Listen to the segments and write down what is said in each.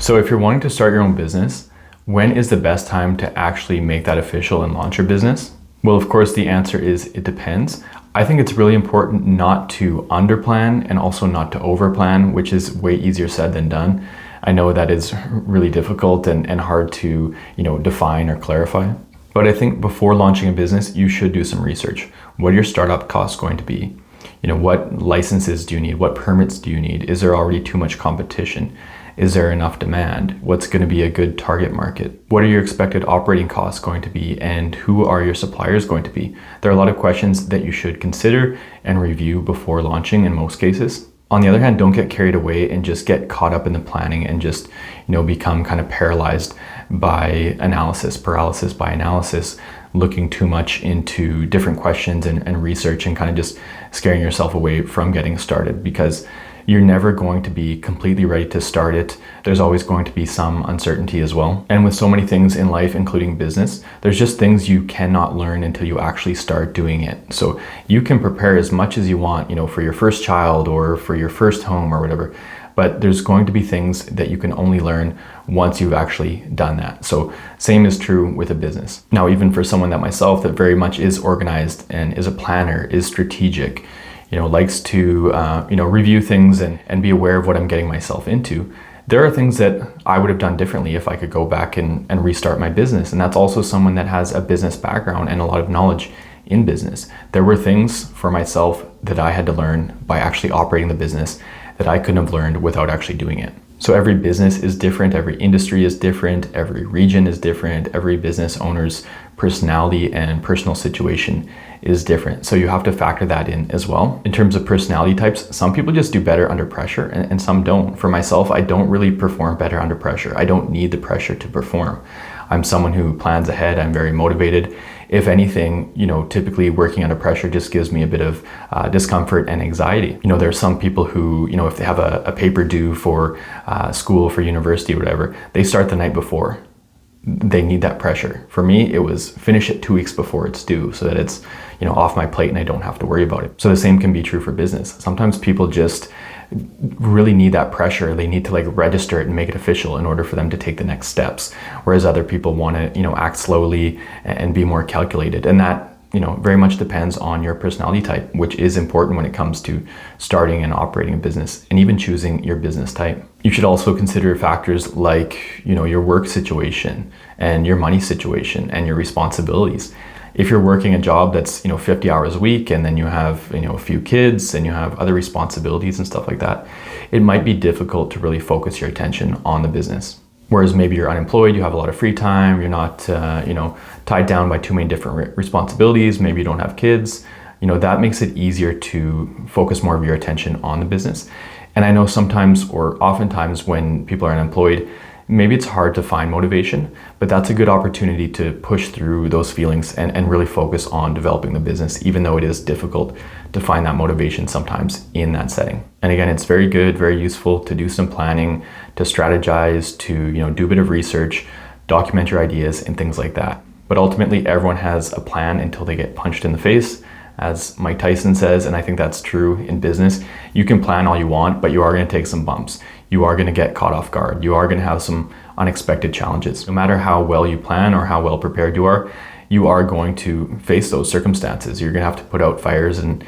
So if you're wanting to start your own business, when is the best time to actually make that official and launch your business? Well, of course, the answer is it depends. I think it's really important not to underplan and also not to overplan, which is way easier said than done. I know that is really difficult and hard to, define or clarify. But I think before launching a business, you should do some research. What are your startup costs going to be? What licenses do you need? What permits do you need? Is there already too much competition? Is there enough demand? What's going to be a good target market? What are your expected operating costs going to be? And who are your suppliers going to be? There are a lot of questions that you should consider and review before launching in most cases. On the other hand, don't get carried away and just get caught up in the planning and just, become kind of paralyzed by paralysis by analysis, looking too much into different questions and research and kind of just scaring yourself away from getting started, because you're never going to be completely ready to start it. There's always going to be some uncertainty as well. And with so many things in life, including business, there's just things you cannot learn until you actually start doing it. So you can prepare as much as you want, for your first child or for your first home or whatever, but there's going to be things that you can only learn once you've actually done that. So same is true with a business. Now, even for someone like myself that very much is organized and is a planner, is strategic, likes to, review things and be aware of what I'm getting myself into. There are things that I would have done differently if I could go back and restart my business. And that's also someone that has a business background and a lot of knowledge in business. There were things for myself that I had to learn by actually operating the business that I couldn't have learned without actually doing it. So every business is different, every industry is different, every region is different, every business owner's personality and personal situation is different. So you have to factor that in as well. In terms of personality types, some people just do better under pressure and some don't. For myself, I don't really perform better under pressure. I don't need the pressure to perform. I'm someone who plans ahead. I'm very motivated. If anything, typically working under pressure just gives me a bit of discomfort and anxiety. There are some people who, if they have a paper due for school, for university or whatever, they start the night before. They need that pressure. For me, it was finish it 2 weeks before it's due so that it's, off my plate and I don't have to worry about it. So the same can be true for business. Sometimes people just really need that pressure. They need to register it and make it official in order for them to take the next steps. Whereas other people want to, act slowly and be more calculated. And that, very much depends on your personality type, which is important when it comes to starting and operating a business and even choosing your business type. You should also consider factors like, your work situation and your money situation and your responsibilities. If you're working a job that's, 50 hours a week and then you have, a few kids and you have other responsibilities and stuff like that, it might be difficult to really focus your attention on the business. Whereas maybe you're unemployed, you have a lot of free time, you're not, tied down by too many different responsibilities, maybe you don't have kids, that makes it easier to focus more of your attention on the business. And I know sometimes or oftentimes when people are unemployed, maybe it's hard to find motivation, but that's a good opportunity to push through those feelings and really focus on developing the business, even though it is difficult to find that motivation sometimes in that setting. And again, it's very good, very useful to do some planning, to strategize, to do a bit of research, document your ideas and things like that. But ultimately, everyone has a plan until they get punched in the face. As Mike Tyson says, and I think that's true in business, you can plan all you want, but you are going to take some bumps. You are going to get caught off guard. You are going to have some unexpected challenges. No matter how well you plan or how well prepared you are going to face those circumstances. You're going to have to put out fires and,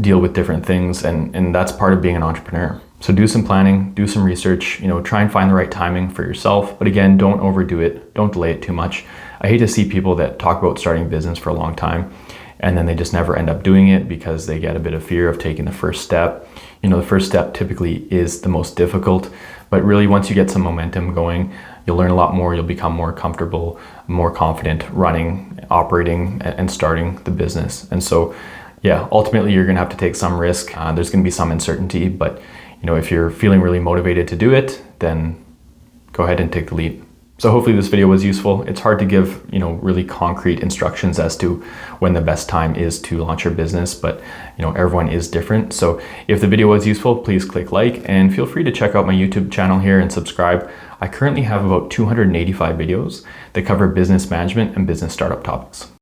deal with different things. And that's part of being an entrepreneur. So do some planning, do some research, try and find the right timing for yourself. But again, don't overdo it. Don't delay it too much. I hate to see people that talk about starting a business for a long time and then they just never end up doing it because they get a bit of fear of taking the first step. The first step typically is the most difficult, but really once you get some momentum going, you'll learn a lot more, you'll become more comfortable, more confident running, operating, and starting the business. And so, ultimately you're gonna have to take some risk. There's gonna be some uncertainty, but if you're feeling really motivated to do it, then go ahead and take the leap. So hopefully this video was useful. It's hard to give, really concrete instructions as to when the best time is to launch your business, but everyone is different. So if the video was useful, please click like and feel free to check out my YouTube channel here and subscribe. I currently have about 285 videos that cover business management and business startup topics.